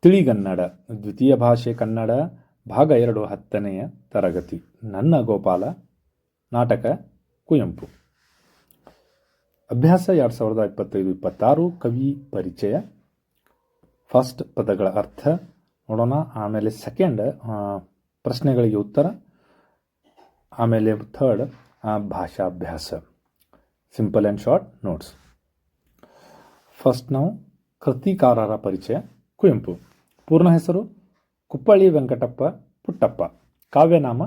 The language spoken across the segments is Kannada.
ತಿಳಿಗನ್ನಡ ದ್ವಿತೀಯ ಭಾಷೆ ಕನ್ನಡ ಭಾಗ 2 10ನೆಯ ತರಗತಿ. ನನ್ನ ಗೋಪಾಲ ನಾಟಕ ಕುವೆಂಪು. ಅಭ್ಯಾಸ 2025-26 ಕವಿ ಪರಿಚಯ. ಫಸ್ಟ್ ಪದಗಳ ಅರ್ಥ ನೋಡೋಣ, ಆಮೇಲೆ ಸೆಕೆಂಡ್ ಪ್ರಶ್ನೆಗಳಿಗೆ ಉತ್ತರ, ಆಮೇಲೆ ಥರ್ಡ್ ಭಾಷಾಭ್ಯಾಸ. Simple and short notes. First ನಾವು ಕೃತಿಕಾರರ ಪರಿಚಯ. ಕುವೆಂಪು. ಪೂರ್ಣ ಹೆಸರು ಕುಪ್ಪಳ್ಳಿ ವೆಂಕಟಪ್ಪ ಪುಟ್ಟಪ್ಪ. ಕಾವ್ಯನಾಮ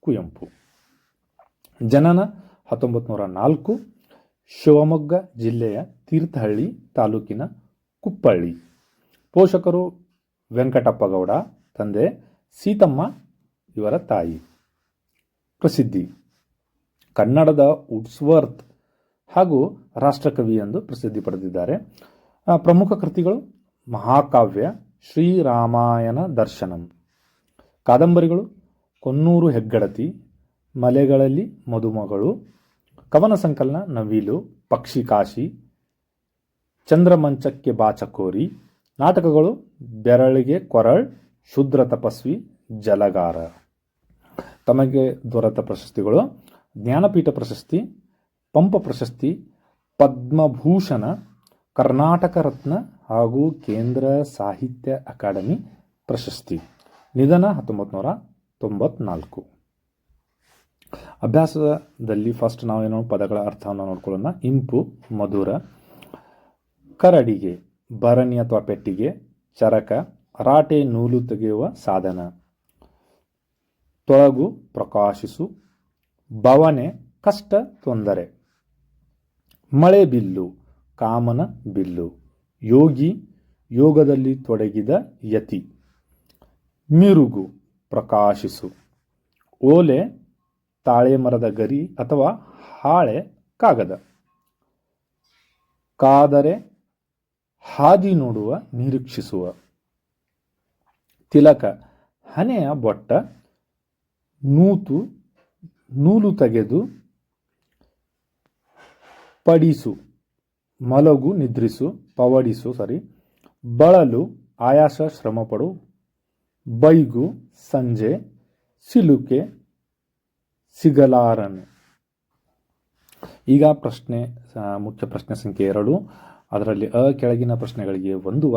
ಕುವೆಂಪು. ಜನನ 1904, ಶಿವಮೊಗ್ಗ ಜಿಲ್ಲೆಯ ತೀರ್ಥಹಳ್ಳಿ ತಾಲೂಕಿನ ಕುಪ್ಪಳ್ಳಿ. ಪೋಷಕರು ವೆಂಕಟಪ್ಪಗೌಡ, ತಂದೆ ಸೀತಮ್ಮ, ಇವರ ತಾಯಿ. ಪ್ರಸಿದ್ಧಿ: ಕನ್ನಡದ ವುಡ್ಸ್ವರ್ತ್ ಹಾಗೂ ರಾಷ್ಟ್ರಕವಿ ಎಂದು ಪ್ರಸಿದ್ಧಿ ಪಡೆದಿದ್ದಾರೆ. ಪ್ರಮುಖ ಕೃತಿಗಳು: ಮಹಾಕಾವ್ಯ ಶ್ರೀರಾಮಾಯಣ ದರ್ಶನಂ. ಕಾದಂಬರಿಗಳು: ಕೊನ್ನೂರು ಹೆಗ್ಗಡತಿ, ಮಲೆಗಳಲ್ಲಿ ಮದುಮಗಳು. ಕವನ ಸಂಕಲನ: ನವಿಲು, ಪಕ್ಷಿಕಾಶಿ, ಚಂದ್ರಮಂಚಕ್ಕೆ ಬಾಚಕೋರಿ. ನಾಟಕಗಳು: ಬೆರಳಿಗೆ ಕೊರಳ್, ಶೂದ್ರ ತಪಸ್ವಿ, ಜಲಗಾರ. ತಮಗೆ ದೊರೆತ ಪ್ರಶಸ್ತಿಗಳು: ಜ್ಞಾನಪೀಠ ಪ್ರಶಸ್ತಿ, ಪಂಪ ಪ್ರಶಸ್ತಿ, ಪದ್ಮಭೂಷಣ, ಕರ್ನಾಟಕ ರತ್ನ ಹಾಗೂ ಕೇಂದ್ರ ಸಾಹಿತ್ಯ ಅಕಾಡೆಮಿ ಪ್ರಶಸ್ತಿ. ನಿಧನ 1994. ಅಭ್ಯಾಸದಲ್ಲಿ ಫಸ್ಟ್ ನಾವೇನೋ ಪದಗಳ ಅರ್ಥವನ್ನು ನೋಡ್ಕೊಳ್ಳೋಣ. ಇಂಪು, ಮಧುರ. ಕರಡಿಗೆ ಭರಣಿ ಅಥವಾ ಪೆಟ್ಟಿಗೆ, ಚರಕ, ರಾಟೆ ನೂಲು ತೆಗೆಯುವ ಸಾಧನ. ತೊಳಗು, ಪ್ರಕಾಶಿಸು. ಬವಣೆ, ಕಷ್ಟ, ತೊಂದರೆ. ಮಳೆ ಬಿಲ್ಲು, ಕಾಮನ ಬಿಲ್ಲು. ಯೋಗಿ, ಯೋಗದಲ್ಲಿ ತೊಡಗಿದ ಯತಿ. ಮಿರುಗು, ಪ್ರಕಾಶಿಸು. ಓಲೆ, ತಾಳೆ ಮರದ ಗರಿ ಅಥವಾ ಹಾಳೆ ಕಾಗದ. ಕಾದರೆ, ಹಾದಿ ನೋಡುವ, ನಿರೀಕ್ಷಿಸುವ. ತಿಲಕ, ಹಣೆಯ ಬೊಟ್ಟ. ನೂತು, ನೂಲು ತೆಗೆದು. ಪಡಿಸು, ಮಲಗು, ನಿದ್ರಿಸು, ಪವಡಿಸು. ಬಳಲು, ಆಯಾಸ, ಶ್ರಮಪಡು. ಬೈಗು, ಸಂಜೆ. ಸಿಲುಕೆ, ಸಿಗಲಾರನು. ಈಗ ಪ್ರಶ್ನೆ, ಮುಖ್ಯ ಪ್ರಶ್ನೆ ಸಂಖ್ಯೆ 2. ಅದರಲ್ಲಿ ಕೆಳಗಿನ ಪ್ರಶ್ನೆಗಳಿಗೆ ಒಂದು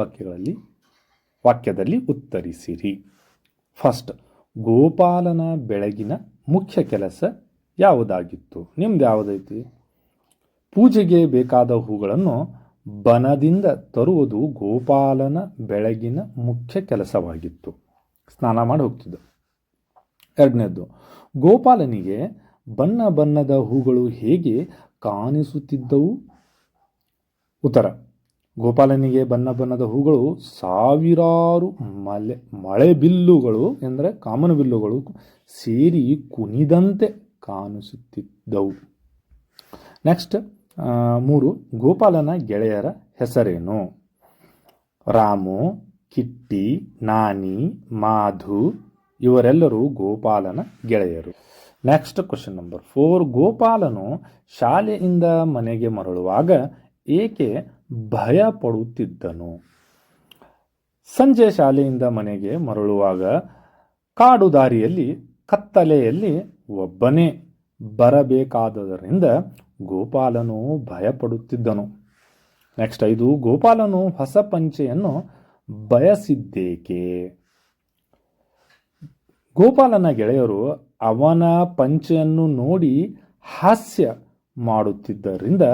ವಾಕ್ಯದಲ್ಲಿ ಉತ್ತರಿಸಿರಿ. ಫಸ್ಟ್, ಗೋಪಾಲನ ಬೆಳಗಿನ ಮುಖ್ಯ ಕೆಲಸ ಯಾವುದಾಗಿತ್ತು? ನಿಮ್ದು ಯಾವುದೈತಿ? ಪೂಜೆಗೆ ಬೇಕಾದ ಹೂಗಳನ್ನು ಬನದಿಂದ ತರುವುದು ಗೋಪಾಲನ ಬೆಳಗಿನ ಮುಖ್ಯ ಕೆಲಸವಾಗಿತ್ತು. ಸ್ನಾನ ಮಾಡಿ ಹೋಗ್ತಿದ್ದ. ಎರಡನೇದ್ದು, ಗೋಪಾಲನಿಗೆ ಬಣ್ಣ ಬಣ್ಣದ ಹೂಗಳು ಹೇಗೆ ಕಾಣಿಸುತ್ತಿದ್ದವು? ಉತ್ತರ: ಗೋಪಾಲನಿಗೆ ಬಣ್ಣ ಬಣ್ಣದ ಹೂಗಳು ಸಾವಿರಾರು ಮಳೆ ಬಿಲ್ಲುಗಳು ಎಂದರೆ ಕಾಮನ ಬಿಲ್ಲುಗಳು ಸೇರಿ ಕುಣಿದಂತೆ ಕಾಣಿಸುತ್ತಿದ್ದವು. ನೆಕ್ಸ್ಟ್ 3, ಗೋಪಾಲನ ಗೆಳೆಯರ ಹೆಸರೇನು? ರಾಮು, ಕಿಟ್ಟಿ, ನಾನಿ, ಮಾಧು ಇವರೆಲ್ಲರೂ ಗೋಪಾಲನ ಗೆಳೆಯರು. ನೆಕ್ಸ್ಟ್ ಕ್ವಶನ್ ನಂಬರ್ 4, ಗೋಪಾಲನು ಶಾಲೆಯಿಂದ ಮನೆಗೆ ಮರಳುವಾಗ ಏಕೆ ಭಯ ಪಡುತ್ತಿದ್ದನು? ಸಂಜೆ ಶಾಲೆಯಿಂದ ಮನೆಗೆ ಮರಳುವಾಗ ಕಾಡು ದಾರಿಯಲ್ಲಿ ಕತ್ತಲೆಯಲ್ಲಿ ಒಬ್ಬನೇ ಬರಬೇಕಾದದರಿಂದ ಗೋಪಾಲನು ಭಯಪಡುತ್ತಿದ್ದನು. ನೆಕ್ಸ್ಟ್ 5, ಗೋಪಾಲನು ಹೊಸ ಪಂಚೆಯನ್ನು ಬಯಸಿದ್ದೇಕೆ? ಗೋಪಾಲನ ಗೆಳೆಯರು ಅವನ ಪಂಚೆಯನ್ನು ನೋಡಿ ಹಾಸ್ಯ ಮಾಡುತ್ತಿದ್ದರಿಂದ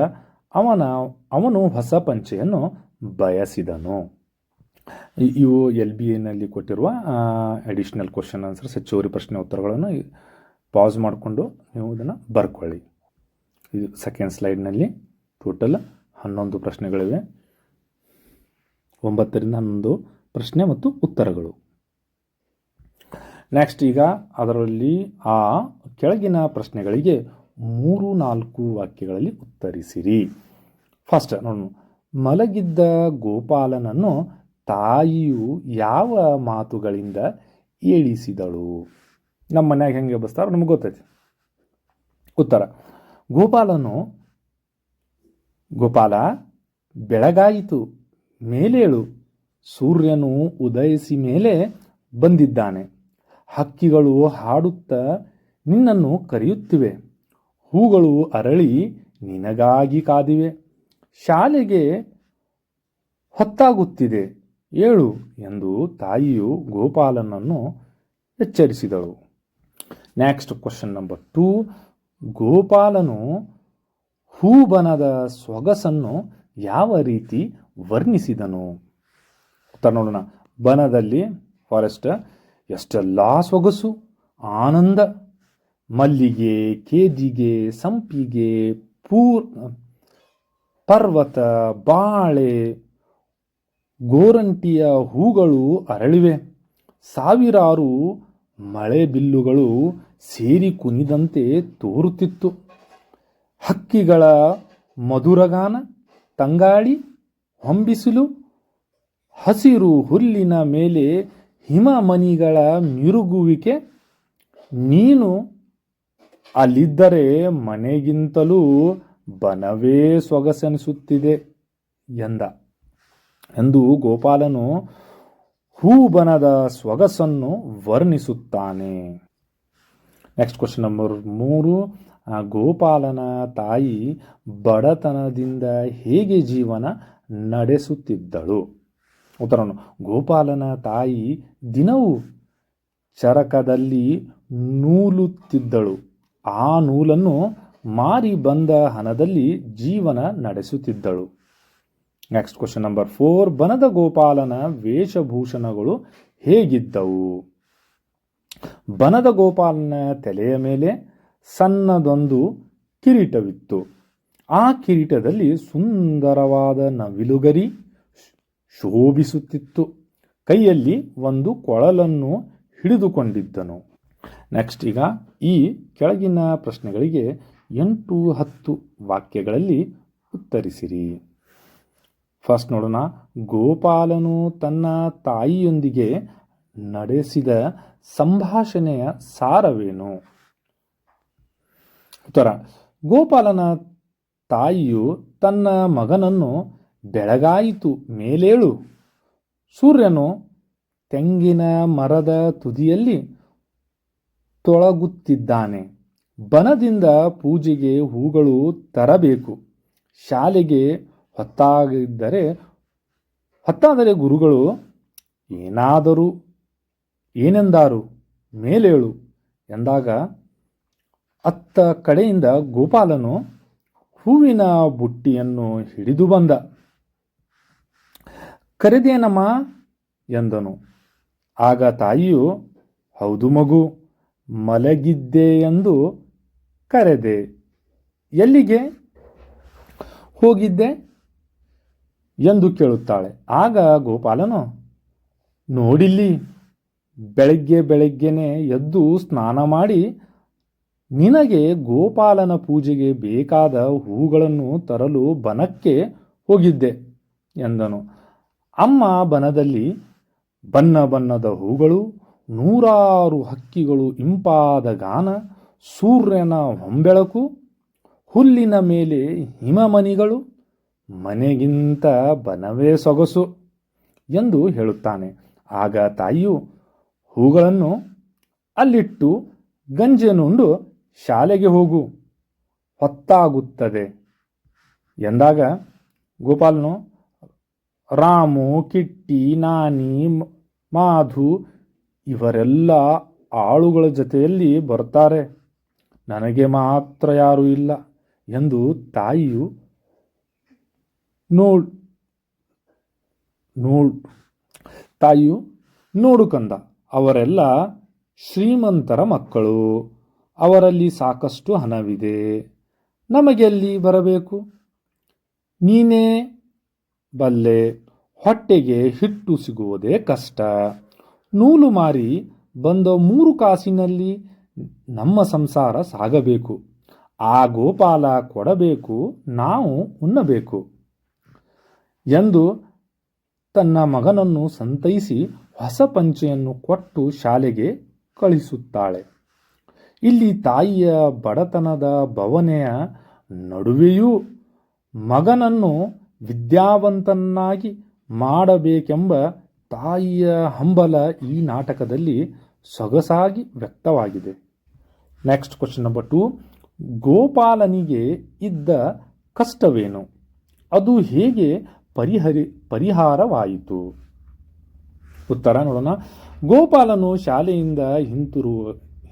ಅವನು ಹೊಸ ಪಂಚೆಯನ್ನು ಬಯಸಿದನು. ಇವು LBAನಲ್ಲಿ ಕೊಟ್ಟಿರುವ ಅಡಿಷನಲ್ ಕ್ವಶನ್ ಆನ್ಸರ್ಸ್, ಹೆಚ್ಚುವರಿ ಪ್ರಶ್ನೆ ಉತ್ತರಗಳನ್ನು ಪಾಸ್ ಮಾಡಿಕೊಂಡು ನೀವು ಇದನ್ನು ಬರ್ಕೊಳ್ಳಿ. ಇದು ಸೆಕೆಂಡ್ ಸ್ಲೈಡ್ನಲ್ಲಿ ಟೋಟಲ್ 11 ಪ್ರಶ್ನೆಗಳಿವೆ. 9ರಿಂದ 11 ಪ್ರಶ್ನೆ ಮತ್ತು ಉತ್ತರಗಳು. ನೆಕ್ಸ್ಟ್, ಈಗ ಅದರಲ್ಲಿ ಕೆಳಗಿನ ಪ್ರಶ್ನೆಗಳಿಗೆ 3-4 ವಾಕ್ಯಗಳಲ್ಲಿ ಉತ್ತರಿಸಿರಿ. ಫಸ್ಟ್ ನೋಡೋಣ. ಮಲಗಿದ್ದ ಗೋಪಾಲನನ್ನು ತಾಯಿಯು ಯಾವ ಮಾತುಗಳಿಂದ ಏಳಿಸಿದಳು? ನಮ್ಮ ಮನ್ಯಾಗ ಹೆಂಗೆ ಎಬ್ಬಿಸ್ತಾರೋ ನಮ್ಗೆ ಗೊತ್ತೈತಿ. ಉತ್ತರ: ಗೋಪಾಲ, ಬೆಳಗಾಯಿತು, ಮೇಲೇಳು, ಸೂರ್ಯನು ಉದಯಿಸಿ ಮೇಲೆ ಬಂದಿದ್ದಾನೆ. ಹಕ್ಕಿಗಳು ಹಾಡುತ್ತಾ ನಿನ್ನನ್ನು ಕರೆಯುತ್ತಿವೆ. ಹೂಗಳು ಅರಳಿ ನಿನಗಾಗಿ ಕಾದಿವೆ. ಶಾಲೆಗೆ ಹೊತ್ತಾಗುತ್ತಿದೆ, ಏಳು ಎಂದು ತಾಯಿಯು ಗೋಪಾಲನನ್ನು ಎಚ್ಚರಿಸಿದಳು. Next question number 2. ಗೋಪಾಲನು ಹೂಬನದ ಸೊಗಸನ್ನು ಯಾವ ರೀತಿ ವರ್ಣಿಸಿದನು? ಉತ್ತರ ನೋಡೋಣ. ಬನದಲ್ಲಿ ಫಾರೆಸ್ಟ್ ಎಷ್ಟೆಲ್ಲ ಸೊಗಸು, ಆನಂದ. ಮಲ್ಲಿಗೆ, ಕೇದಿಗೆ, ಸಂಪಿಗೆ, ಪರ್ವತ, ಬಾಳೆ, ಗೋರಂಟಿಯ ಹೂಗಳು ಅರಳಿವೆ. ಸಾವಿರಾರು ಮಳೆ ಬಿಲ್ಲುಗಳು ಸೇರಿ ಕುಣಿದಂತೆ ತೋರುತ್ತಿತ್ತು. ಹಕ್ಕಿಗಳ ಮಧುರಗಾನ, ತಂಗಾಳಿ, ಹೊಂಬಿಸಿಲು, ಹಸಿರು ಹುಲ್ಲಿನ ಮೇಲೆ ಹಿಮಮಣಿಗಳ ಮಿರುಗುವಿಕೆ. ನೀನು ಅಲ್ಲಿದ್ದರೆ ಮನೆಗಿಂತಲೂ ಬನವೇ ಸೊಗಸೆನಿಸುತ್ತಿದೆ ಎಂದು ಗೋಪಾಲನು ಹೂಬನದ ಸೊಗಸನ್ನು ವರ್ಣಿಸುತ್ತಾನೆ. Next question number 3. ಗೋಪಾಲನ ತಾಯಿ ಬಡತನದಿಂದ ಹೇಗೆ ಜೀವನ ನಡೆಸುತ್ತಿದ್ದಳು? ಉತ್ತರನು. ಗೋಪಾಲನ ತಾಯಿ ದಿನವೂ ಚರಕದಲ್ಲಿ ನೂಲುತ್ತಿದ್ದಳು. ಆ ನೂಲನ್ನು ಮಾರಿ ಬಂದ ಹಣದಲ್ಲಿ ಜೀವನ ನಡೆಸುತ್ತಿದ್ದಳು. Next question number 4. ಬನದ ಗೋಪಾಲನ ವೇಷಭೂಷಣಗಳು ಹೇಗಿದ್ದವು? ಬನದ ಗೋಪಾಲನ ತಲೆಯ ಮೇಲೆ ಸಣ್ಣದೊಂದು ಕಿರೀಟವಿತ್ತು. ಆ ಕಿರೀಟದಲ್ಲಿ ಸುಂದರವಾದ ನವಿಲುಗರಿ ಶೋಭಿಸುತ್ತಿತ್ತು. ಕೈಯಲ್ಲಿ ಒಂದು ಕೊಳಲನ್ನು ಹಿಡಿದುಕೊಂಡಿದ್ದನು. ನೆಕ್ಸ್ಟ್ ಈಗ ಈ ಕೆಳಗಿನ ಪ್ರಶ್ನೆಗಳಿಗೆ 8-10 ವಾಕ್ಯಗಳಲ್ಲಿ ಉತ್ತರಿಸಿರಿ. ಫಸ್ಟ್ ನೋಡೋಣ. ಗೋಪಾಲನು ತನ್ನ ತಾಯಿಯೊಂದಿಗೆ ನಡೆಸಿದ ಸಂಭಾಷಣೆಯ ಸಾರವೇನು? ಉತ್ತರ. ಗೋಪಾಲನ ತಾಯಿಯು ತನ್ನ ಮಗನನ್ನು ಬೆಳಗಾಯಿತು, ಮೇಲೇಳು. ಸೂರ್ಯನು ತೆಂಗಿನ ಮರದ ತುದಿಯಲ್ಲಿ ತೊಳಗುತ್ತಿದ್ದಾನೆ. ಬನದಿಂದ ಪೂಜೆಗೆ ಹೂಗಳು ತರಬೇಕು. ಶಾಲೆಗೆ ಹೊತ್ತಾದರೆ ಗುರುಗಳು ಏನೆಂದಾರು, ಮೇಲೇಳು ಎಂದಾಗ ಅತ್ತ ಕಡೆಯಿಂದ ಗೋಪಾಲನು ಹೂವಿನ ಬುಟ್ಟಿಯನ್ನು ಹಿಡಿದು ಬಂದ. ಕರೆದೇನಮ್ಮ ಎಂದನು. ಆಗ ತಾಯಿಯು, ಹೌದು ಮಗು, ಮಲಗಿದ್ದೆ ಎಂದು ಕರೆದೆ. ಎಲ್ಲಿಗೆ ಹೋಗಿದ್ದೆ ಎಂದು ಕೇಳುತ್ತಾಳೆ. ಆಗ ಗೋಪಾಲನು, ನೋಡಿಲ್ಲಿ, ಬೆಳಗ್ಗೆನೆ ಎದ್ದು ಸ್ನಾನ ಮಾಡಿ ನಿನಗೆ ಗೋಪಾಲನ ಪೂಜೆಗೆ ಬೇಕಾದ ಹೂಗಳನ್ನು ತರಲು ಬನಕ್ಕೆ ಹೋಗಿದ್ದೆ ಎಂದನು. ಅಮ್ಮ ಬನದಲ್ಲಿ ಬಣ್ಣ ಬಣ್ಣದ ಹೂಗಳು, ನೂರಾರು ಹಕ್ಕಿಗಳು, ಇಂಪಾದ ಗಾನ, ಸೂರ್ಯನ ಹೊಂಬೆಳಕು, ಹುಲ್ಲಿನ ಮೇಲೆ ಹಿಮಮಣಿಗಳು, ಮನೆಗಿಂತ ಬನವೇ ಸೊಗಸು ಎಂದು ಹೇಳುತ್ತಾನೆ. ಆಗ ತಾಯಿಯು ಹೂಗಳನ್ನು ಅಲ್ಲಿಟ್ಟು ಗಂಜೆನುಂಡು ಶಾಲೆಗೆ ಹೋಗು, ಹೊತ್ತಾಗುತ್ತದೆ ಎಂದಾಗ ಗೋಪಾಲನು, ರಾಮು, ಕಿಟ್ಟಿ, ನಾನಿ, ಮಾಧು ಇವರೆಲ್ಲ ಆಳುಗಳ ಜೊತೆಯಲ್ಲಿ ಬರ್ತಾರೆ, ನನಗೆ ಮಾತ್ರ ಯಾರೂ ಇಲ್ಲ ಎಂದು ತಾಯಿಯು ನೋಡು ಕಂದ, ಅವರೆಲ್ಲ ಶ್ರೀಮಂತರ ಮಕ್ಕಳು, ಅವರಲ್ಲಿ ಸಾಕಷ್ಟು ಹಣವಿದೆ, ನಮಗೆಲ್ಲಿ ಬರಬೇಕು? ನೀನೇ ಬಲ್ಲೆ, ಹೊಟ್ಟೆಗೆ ಹಿಟ್ಟು ಸಿಗುವುದೇ ಕಷ್ಟ. ನೂಲು ಮಾರಿ ಬಂದ 3 ಕಾಸಿನಲ್ಲಿ ನಮ್ಮ ಸಂಸಾರ ಸಾಗಬೇಕು. ಆ ಗೋಪಾಲ ಕೊಡಬೇಕು, ನಾವು ಉಣ್ಣಬೇಕು ಎಂದು ತನ್ನ ಮಗನನ್ನು ಸಂತೈಸಿ ಹೊಸ ಪಂಚೆಯನ್ನು ಕೊಟ್ಟು ಶಾಲೆಗೆ ಕಳಿಸುತ್ತಾಳೆ. ಇಲ್ಲಿ ತಾಯಿಯ ಬಡತನದ ಭಾವನೆಯ ನಡುವೆಯೂ ಮಗನನ್ನು ವಿದ್ಯಾವಂತನಾಗಿ ಮಾಡಬೇಕೆಂಬ ತಾಯಿಯ ಹಂಬಲ ಈ ನಾಟಕದಲ್ಲಿ ಸೊಗಸಾಗಿ ವ್ಯಕ್ತವಾಗಿದೆ. Next question number 2. ಗೋಪಾಲನಿಗೆ ಇದ್ದ ಕಷ್ಟವೇನು? ಅದು ಹೇಗೆ ಪರಿಹಾರವಾಯಿತು? ಉತ್ತರ ನೋಡೋಣ. ಗೋಪಾಲನು ಶಾಲೆಯಿಂದ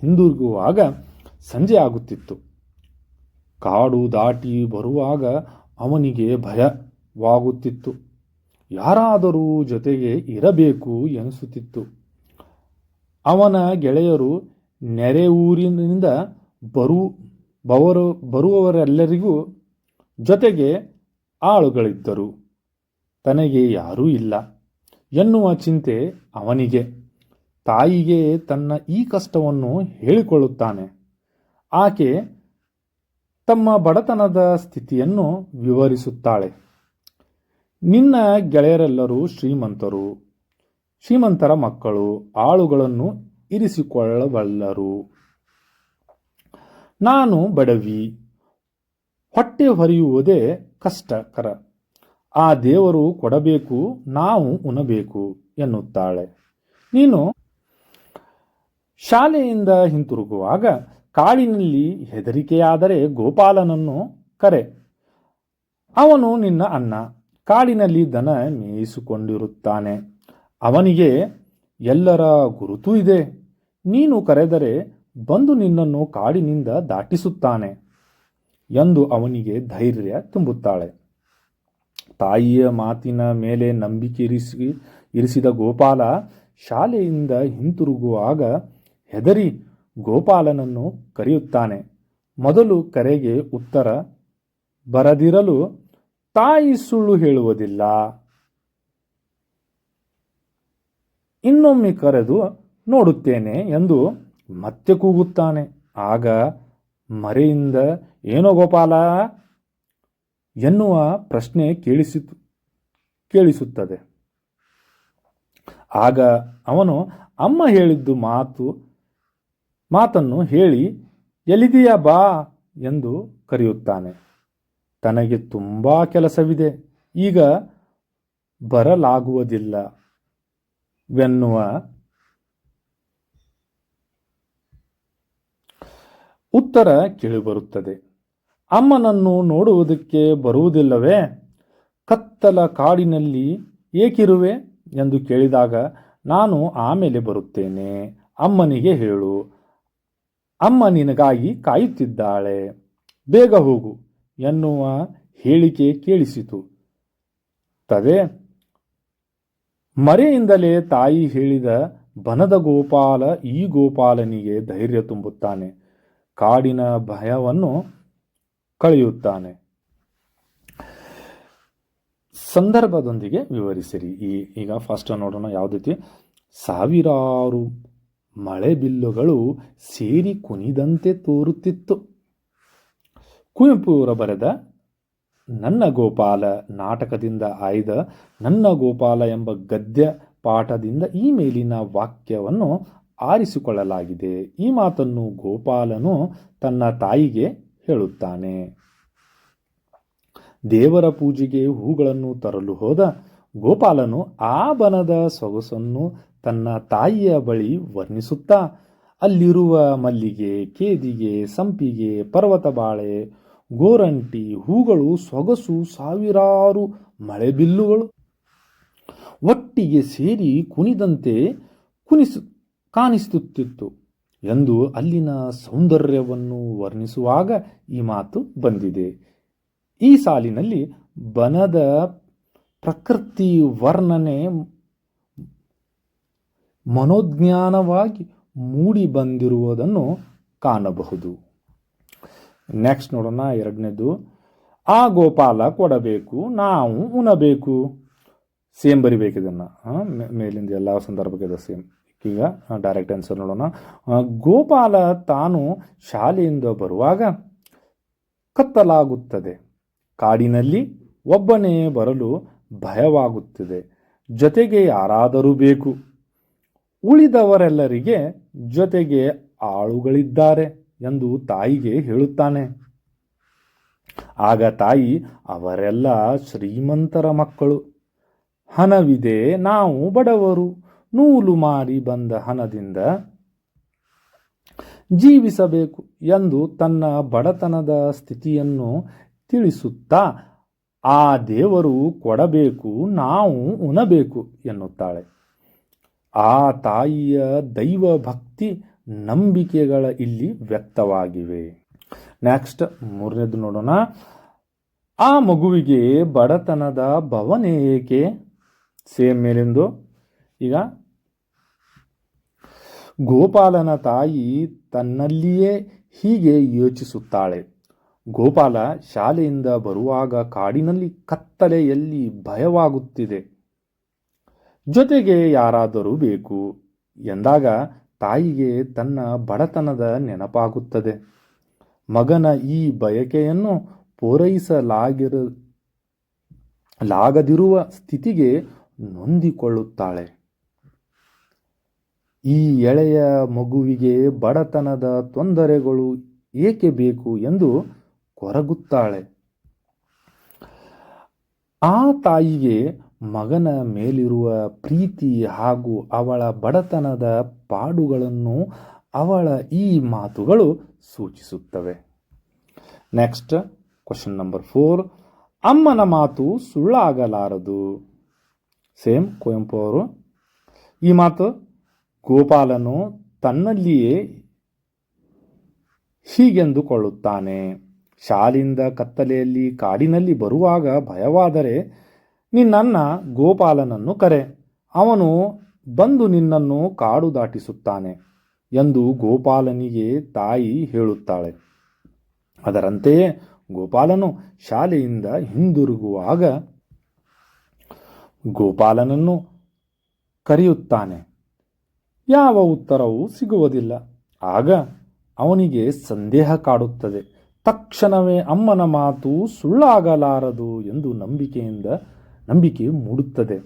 ಹಿಂದಿರುಗುವಾಗ ಸಂಜೆ ಆಗುತ್ತಿತ್ತು. ಕಾಡು ದಾಟಿ ಬರುವಾಗ ಅವನಿಗೆ ಭಯವಾಗುತ್ತಿತ್ತು. ಯಾರಾದರೂ ಜೊತೆಗೆ ಇರಬೇಕು ಎನಿಸುತ್ತಿತ್ತು. ಅವನ ಗೆಳೆಯರು ನೆರೆ ಊರಿನಿಂದ ಬರುವವರೆಲ್ಲರಿಗೂ ಜೊತೆಗೆ ಆಳುಗಳಿದ್ದರು. ತನಗೆ ಯಾರೂ ಇಲ್ಲ ಎನ್ನುವ ಚಿಂತೆ ಅವನಿಗೆ. ತಾಯಿಗೆ ತನ್ನ ಈ ಕಷ್ಟವನ್ನು ಹೇಳಿಕೊಳ್ಳುತ್ತಾನೆ. ಆಕೆ ತಮ್ಮ ಬಡತನದ ಸ್ಥಿತಿಯನ್ನು ವಿವರಿಸುತ್ತಾಳೆ. ನಿನ್ನ ಗೆಳೆಯರೆಲ್ಲರೂ ಶ್ರೀಮಂತರ ಮಕ್ಕಳು, ಆಳುಗಳನ್ನು ಇರಿಸಿಕೊಳ್ಳಬಲ್ಲರು. ನಾನು ಬಡವಿ, ಹೊಟ್ಟೆ ಹೊರೆಯುವುದೇ ಕಷ್ಟಕರ. ಆ ದೇವರು ಕೊಡಬೇಕು, ನಾವು ಉಣಬೇಕು ಎನ್ನುತ್ತಾಳೆ. ನೀನು ಶಾಲೆಯಿಂದ ಹಿಂತಿರುಗುವಾಗ ಕಾಡಿನಲ್ಲಿ ಹೆದರಿಕೆಯಾದರೆ ಗೋಪಾಲನನ್ನು ಕರೆ. ಅವನು ನಿನ್ನ ಅಣ್ಣ. ಕಾಡಿನಲ್ಲಿ ದನ ಮೇಯಿಸಿಕೊಂಡಿರುತ್ತಾನೆ. ಅವನಿಗೆ ಎಲ್ಲರ ಗುರುತು ಇದೆ. ನೀನು ಕರೆದರೆ ಬಂದು ನಿನ್ನನ್ನು ಕಾಡಿನಿಂದ ದಾಟಿಸುತ್ತಾನೆ ಎಂದು ಅವನಿಗೆ ಧೈರ್ಯ ತುಂಬುತ್ತಾಳೆ. ತಾಯಿಯ ಮಾತಿನ ಮೇಲೆ ನಂಬಿಕೆ ಇರಿಸಿದ ಗೋಪಾಲ ಶಾಲೆಯಿಂದ ಹಿಂತಿರುಗುವಾಗ ಹೆದರಿ ಗೋಪಾಲನನ್ನು ಕರೆಯುತ್ತಾನೆ. ಮೊದಲು ಕರೆಗೆ ಉತ್ತರ ಬರದಿರಲು ತಾಯಿ ಸುಳ್ಳು ಹೇಳುವುದಿಲ್ಲ. ಇನ್ನೊಮ್ಮೆ ಕರೆದು ನೋಡುತ್ತೇನೆ ಎಂದು ಮತ್ತೆ ಕೂಗುತ್ತಾನೆ. ಆಗ ಮರೆಯಿಂದ ಏನೋ ಗೋಪಾಲ ಎನ್ನುವ ಪ್ರಶ್ನೆ ಕೇಳಿಸುತ್ತದೆ. ಆಗ ಅವನು ಅಮ್ಮ ಹೇಳಿದ್ದು ಮಾತನ್ನು ಹೇಳಿ ಎಲ್ಲಿದೆಯಾ ಬಾ ಎಂದು ಕರೆಯುತ್ತಾನೆ. ತನಗೆ ತುಂಬಾ ಕೆಲಸವಿದೆ, ಈಗ ಬರಲಾಗುವುದಿಲ್ಲ ವೆನ್ನುವ ಉತ್ತರ ಕೇಳಿಬರುತ್ತದೆ. ಅಮ್ಮನನ್ನು ನೋಡುವುದಕ್ಕೆ ಬರುವುದಿಲ್ಲವೇ? ಕತ್ತಲ ಕಾಡಿನಲ್ಲಿ ಏಕಿರುವೆ ಎಂದು ಕೇಳಿದಾಗ ನಾನು ಆಮೇಲೆ ಬರುತ್ತೇನೆ, ಅಮ್ಮನಿಗೆ ಹೇಳು, ಅಮ್ಮ ನಿನಗಾಗಿ ಕಾಯುತ್ತಿದ್ದಾಳೆ, ಬೇಗ ಹೋಗು ಎನ್ನುವ ಹೇಳಿಕೆ ಕೇಳಿಸುತ್ತದೆ. ಮರೆಯಿಂದಲೇ ತಾಯಿ ಹೇಳಿದ ಬನದ ಗೋಪಾಲ ಈ ಗೋಪಾಲನಿಗೆ ಧೈರ್ಯ ತುಂಬುತ್ತಾನೆ. ಕಾಡಿನ ಭಯವನ್ನು ಕಳೆಯುತ್ತಾನೆ. ಸಂದರ್ಭದೊಂದಿಗೆ ವಿವರಿಸಿರಿ. ಈಗ ಫಸ್ಟ್ ನೋಡೋಣ ಯಾವುದೈತಿ. ಸಾವಿರಾರು ಮಳೆಬಿಲ್ಲುಗಳು ಸೇರಿ ಕುಣಿದಂತೆ ತೋರುತ್ತಿತ್ತು. ಕುವೆಂಪುರ ಬರೆದ ನನ್ನ ಗೋಪಾಲ ನಾಟಕದಿಂದ ಆಯ್ದ ನನ್ನ ಗೋಪಾಲ ಎಂಬ ಗದ್ಯ ಪಾಠದಿಂದ ಈ ಮೇಲಿನ ವಾಕ್ಯವನ್ನು ಆರಿಸಿಕೊಳ್ಳಲಾಗಿದೆ. ಈ ಮಾತನ್ನು ಗೋಪಾಲನು ತನ್ನ ತಾಯಿಗೆ ಹೇಳುತ್ತಾನೆ. ದೇವರ ಪೂಜೆಗೆ ಹೂಗಳನ್ನು ತರಲು ಹೋದ ಗೋಪಾಲನು ಆ ಬನದ ಸೊಗಸನ್ನು ತನ್ನ ತಾಯಿಯ ಬಳಿ ವರ್ಣಿಸುತ್ತಾ, ಅಲ್ಲಿರುವ ಮಲ್ಲಿಗೆ, ಕೇದಿಗೆ, ಸಂಪಿಗೆ, ಪರ್ವತ ಬಾಳೆ, ಗೋರಂಟಿ ಹೂಗಳು ಸೊಗಸು ಸಾವಿರಾರು ಮಳೆಬಿಲ್ಲುಗಳು ಒಟ್ಟಿಗೆ ಸೇರಿ ಕುಣಿದಂತೆ ಕಾಣಿಸುತ್ತಿತ್ತು ಎಂದು ಅಲ್ಲಿನ ಸೌಂದರ್ಯವನ್ನು ವರ್ಣಿಸುವಾಗ ಈ ಮಾತು ಬಂದಿದೆ. ಈ ಸಾಲಿನಲ್ಲಿ ಬನದ ಪ್ರಕೃತಿ ವರ್ಣನೆ ಮನೋಜ್ಞಾನವಾಗಿ ಮೂಡಿ ಬಂದಿರುವುದನ್ನು ಕಾಣಬಹುದು. ನೆಕ್ಸ್ಟ್ ನೋಡೋಣ ಎರಡನೇದು. ಆ ಗೋಪಾಲ ಕೊಡಬೇಕು, ನಾವು ಉಣಬೇಕು. ಸೇಮ್ ಬರಿಬೇಕು ಇದನ್ನು, ಮೇಲಿಂದ ಎಲ್ಲ ಸಂದರ್ಭಕ್ಕೆ ಸೇಮ್. ಈಗ ಡೈರೆಕ್ಟ್ ಆನ್ಸರ್ ನೋಡೋಣ. ಗೋಪಾಲ ತಾನು ಶಾಲೆಯಿಂದ ಬರುವಾಗ ಕತ್ತಲಾಗುತ್ತದೆ. ಕಾಡಿನಲ್ಲಿ ಒಬ್ಬನೇ ಬರಲು ಭಯವಾಗುತ್ತದೆ. ಜೊತೆಗೆ ಯಾರಾದರೂ ಬೇಕು. ಉಳಿದವರೆಲ್ಲರಿಗೆ ಜೊತೆಗೆ ಆಳುಗಳಿದ್ದಾರೆ ಎಂದು ತಾಯಿಗೆ ಹೇಳುತ್ತಾನೆ. ಆಗ ತಾಯಿ, ಅವರೆಲ್ಲ ಶ್ರೀಮಂತರ ಮಕ್ಕಳು, ಹಣವಿದೆ, ನಾವು ಬಡವರು, ನೂಲು ಮಾರಿ ಬಂದ ಹಣದಿಂದ ಜೀವಿಸಬೇಕು ಎಂದು ತನ್ನ ಬಡತನದ ಸ್ಥಿತಿಯನ್ನು ತಿಳಿಸುತ್ತಾ ಆ ದೇವರು ಕೊಡಬೇಕು, ನಾವು ಉಣಬೇಕು ಎನ್ನುತ್ತಾಳೆ. ಆ ತಾಯಿಯ ದೈವ ಭಕ್ತಿ ನಂಬಿಕೆಗಳ ಇಲ್ಲಿ ವ್ಯಕ್ತವಾಗಿವೆ. ನೆಕ್ಸ್ಟ್ ಮೂರನೇದು ನೋಡೋಣ. ಆ ಮಗುವಿಗೆ ಬಡತನದ ಭವನೆ ಏಕೆ? ಸೇಮ್ ಮೇಲಿಂದು. ಈಗ ಗೋಪಾಲನ ತಾಯಿ ತನ್ನಲ್ಲಿಯೇ ಹೀಗೆ ಯೋಚಿಸುತ್ತಾಳೆ. ಗೋಪಾಲ ಶಾಲೆಯಿಂದ ಬರುವಾಗ ಕಾಡಿನಲ್ಲಿ ಕತ್ತಲೆಯಲ್ಲಿ ಭಯವಾಗುತ್ತಿದೆ, ಜೊತೆಗೆ ಯಾರಾದರೂ ಬೇಕು ಎಂದಾಗ ತಾಯಿಗೆ ತನ್ನ ಬಡತನದ ನೆನಪಾಗುತ್ತದೆ. ಮಗನ ಈ ಬಯಕೆಯನ್ನು ಪೂರೈಸಲಾಗದಿರುವ ಸ್ಥಿತಿಗೆ ನೊಂದಿಕೊಳ್ಳುತ್ತಾಳೆ. ಈ ಎಳೆಯ ಮಗುವಿಗೆ ಬಡತನದ ತೊಂದರೆಗಳು ಏಕೆ ಬೇಕು ಎಂದು ಕೊರಗುತ್ತಾಳೆ. ಆ ತಾಯಿಗೆ ಮಗನ ಮೇಲಿರುವ ಪ್ರೀತಿ ಹಾಗೂ ಅವಳ ಬಡತನದ ಪಾಡುಗಳನ್ನು ಅವಳ ಈ ಮಾತುಗಳು ಸೂಚಿಸುತ್ತವೆ. Next question number 4. ಅಮ್ಮನ ಮಾತು ಸುಳ್ಳಾಗಲಾರದು. ಸೇಮ್ ಕುವೆಂಪು ಅವರು. ಈ ಮಾತು ಗೋಪಾಲನು ತನ್ನಲ್ಲಿಯೇ ಹೀಗೆಂದುಕೊಳ್ಳುತ್ತಾನೆ. ಶಾಲೆಯಿಂದ ಕತ್ತಲೆಯಲ್ಲಿ ಕಾಡಿನಲ್ಲಿ ಬರುವಾಗ ಭಯವಾದರೆ ನಿನ್ನನ್ನ ಗೋಪಾಲನನ್ನು ಕರೆ, ಅವನು ಬಂದು ನಿನ್ನನ್ನು ಕಾಡು ದಾಟಿಸುತ್ತಾನೆ ಎಂದು ಗೋಪಾಲನಿಗೆ ತಾಯಿ ಹೇಳುತ್ತಾಳೆ. ಅದರಂತೆಯೇ ಗೋಪಾಲನು ಶಾಲೆಯಿಂದ ಹಿಂದಿರುಗುವಾಗ ಗೋಪಾಲನನ್ನು ಕರೆಯುತ್ತಾನೆ. ಯಾವ ಉತ್ತರವೂ ಸಿಗುವುದಿಲ್ಲ. ಆಗ ಅವನಿಗೆ ಸಂದೇಹ ಕಾಡುತ್ತದೆ. ತಕ್ಷಣವೇ ಅಮ್ಮನ ಮಾತು ಸುಳ್ಳಾಗಲಾರದು ಎಂದು ನಂಬಿಕೆ ಮೂಡುತ್ತದೆ.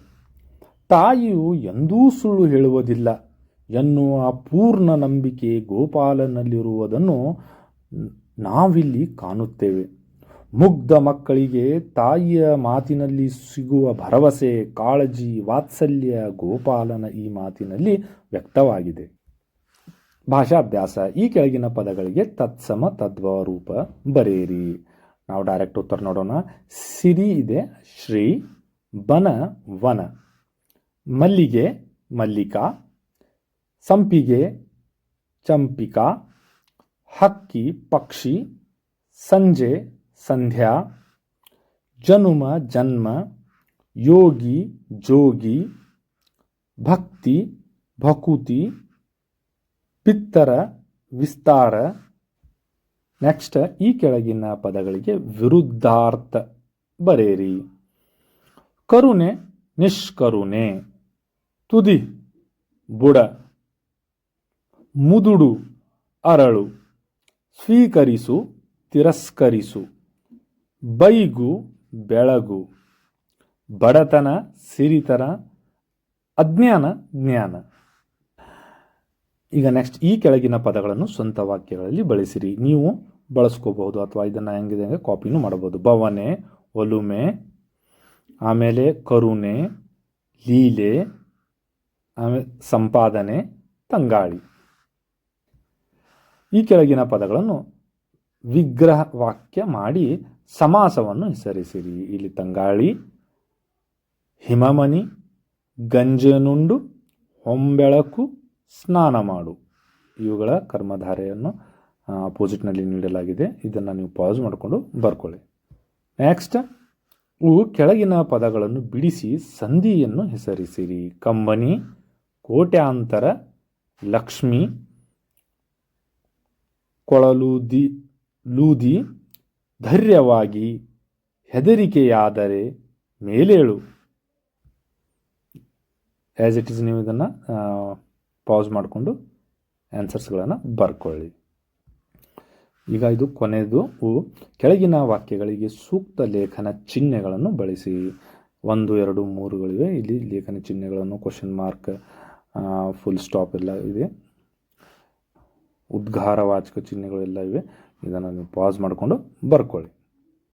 ತಾಯಿಯು ಎಂದೂ ಸುಳ್ಳು ಹೇಳುವುದಿಲ್ಲ ಎನ್ನುವ ಪೂರ್ಣ ನಂಬಿಕೆ ಗೋಪಾಲನಲ್ಲಿರುವುದನ್ನು ನಾವಿಲ್ಲಿ ಕಾಣುತ್ತೇವೆ. ಮುಗ್ಧ ಮಕ್ಕಳಿಗೆ ತಾಯಿಯ ಮಾತಿನಲ್ಲಿ ಸಿಗುವ ಭರವಸೆ, ಕಾಳಜಿ, ವಾತ್ಸಲ್ಯ ಗೋಪಾಲನ ಈ ಮಾತಿನಲ್ಲಿ ವ್ಯಕ್ತವಾಗಿದೆ. ಭಾಷಾಭ್ಯಾಸ. ಈ ಕೆಳಗಿನ ಪದಗಳಿಗೆ ತತ್ಸಮ ತದ್ಭವ ರೂಪ ಬರೆಯಿರಿ. ನಾವು ಡೈರೆಕ್ಟ್ ಉತ್ತರ ನೋಡೋಣ. ಸಿರಿ ಇದೆ, ಶ್ರೀ. ಬನ ವನ. ಮಲ್ಲಿಗೆ ಮಲ್ಲಿಕಾ. ಸಂಪಿಗೆ ಚಂಪಿಕಾ. ಹಕ್ಕಿ ಪಕ್ಷಿ. ಸಂಜೆ ಸಂಧ್ಯಾ. ಜನುಮ ಜನ್ಮ. ಯೋಗಿ ಜೋಗಿ. ಭಕ್ತಿ ಭಕುತಿ. ಪಿತ್ತರ ವಿಸ್ತಾರ. ನೆಕ್ಸ್ಟ್ ಈ ಕೆಳಗಿನ ಪದಗಳಿಗೆ ವಿರುದ್ಧಾರ್ಥ ಬರೆಯಿರಿ. ಕರುಣೆ ನಿಷ್ಕರುಣೆ. ತುದಿ ಬುಡ. ಮುದುಡು ಅರಳು. ಸ್ವೀಕರಿಸು ತಿರಸ್ಕರಿಸು. ಬೈಗು ಬೆಳಗು. ಬಡತನ ಸಿರಿತನ. ಅಜ್ಞಾನ ಜ್ಞಾನ. ಈಗ ನೆಕ್ಸ್ಟ್ ಈ ಕೆಳಗಿನ ಪದಗಳನ್ನು ಸ್ವಂತ ವಾಕ್ಯಗಳಲ್ಲಿ ಬಳಸಿರಿ. ನೀವು ಬಳಸ್ಕೋಬಹುದು ಅಥವಾ ಇದನ್ನು ಹೆಂಗಿದೆ ಕಾಪಿನೂ ಮಾಡಬಹುದು. ಭವನೆ ಒಲುಮೆ. ಆಮೇಲೆ ಕರುಣೆ ಲೀಲೆ. ಆಮೇಲೆ ಸಂಪಾದನೆ ತಂಗಾಳಿ. ಈ ಕೆಳಗಿನ ಪದಗಳನ್ನು ವಿಗ್ರಹ ವಾಕ್ಯ ಮಾಡಿ ಸಮಾಸವನ್ನು ಹೆಸರಿಸಿರಿ. ಇಲ್ಲಿ ತಂಗಾಳಿ, ಹಿಮಮನಿ, ಗಂಜನುಂಡು, ಹೊಂಬೆಳಕು, ಸ್ನಾನ ಮಾಡು ಇವುಗಳ ಕರ್ಮಧಾರೆಯನ್ನು ಅಪೋಸಿಟ್ನಲ್ಲಿ ನೀಡಲಾಗಿದೆ. ಇದನ್ನು ನೀವು ಪಾಸ್ ಮಾಡಿಕೊಂಡು ಬರ್ಕೊಳ್ಳಿ. ನೆಕ್ಸ್ಟ್ ಕೆಳಗಿನ ಪದಗಳನ್ನು ಬಿಡಿಸಿ ಸಂಧಿಯನ್ನು ಹೆಸರಿಸಿರಿ. ಕಂಬನಿ, ಕೋಟ್ಯಾಂತರ, ಲಕ್ಷ್ಮಿ, ಲೂದಿ, ಧೈರ್ಯವಾಗಿ, ಹೆದರಿಕೆಯಾದರೆ, ಮೇಲೇಳು. ಆ್ಯಸ್ ಇಟ್ ಈಸ್ ನೀವು ಇದನ್ನು ಪಾಸ್ ಮಾಡಿಕೊಂಡು ಆನ್ಸರ್ಸ್ಗಳನ್ನು ಬರ್ಕೊಳ್ಳಿ. ಈಗ ಇದು ಕೊನೆಯದು. ಕೆಳಗಿನ ವಾಕ್ಯಗಳಿಗೆ ಸೂಕ್ತ ಲೇಖನ ಚಿಹ್ನೆಗಳನ್ನು ಬಳಸಿ. 1, 2, 3ಗಳಿವೆ. ಇಲ್ಲಿ ಲೇಖನ ಚಿಹ್ನೆಗಳನ್ನು ಕ್ವಶನ್ ಮಾರ್ಕ್, ಫುಲ್ ಸ್ಟಾಪ್ ಎಲ್ಲ ಇದೆ. ಉದ್ಗಾರವಾಚಕ ಚಿಹ್ನೆಗಳೆಲ್ಲ ಇವೆ. ಇದನ್ನು ನೀವು ಪಾಸ್ ಮಾಡಿಕೊಂಡು ಬರ್ಕೊಳ್ಳಿ.